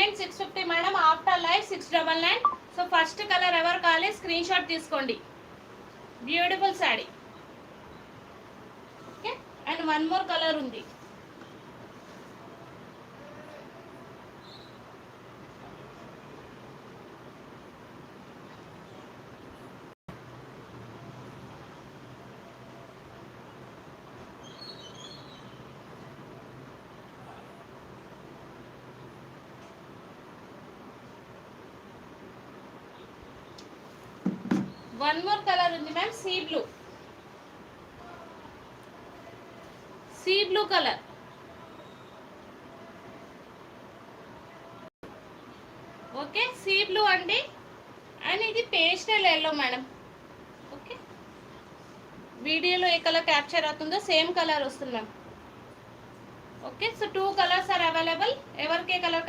Payment 650 madam. After live 699. So first colour ఎవరు కావాలి screen shot తీసుకోండి. Beautiful sari. Okay, and one more colour ఉంది. One more colour ఉంది ma'am, sea blue colour. Okay, sea blue అండి. And ఇది pastel yellow madam. Okay, వీడియోలో ఏ colour capture అవుతుందో సేమ్ కలర్ వస్తుంది ma'am. Okay, so 2 colours are available. ఎవరికి ఏ కలర్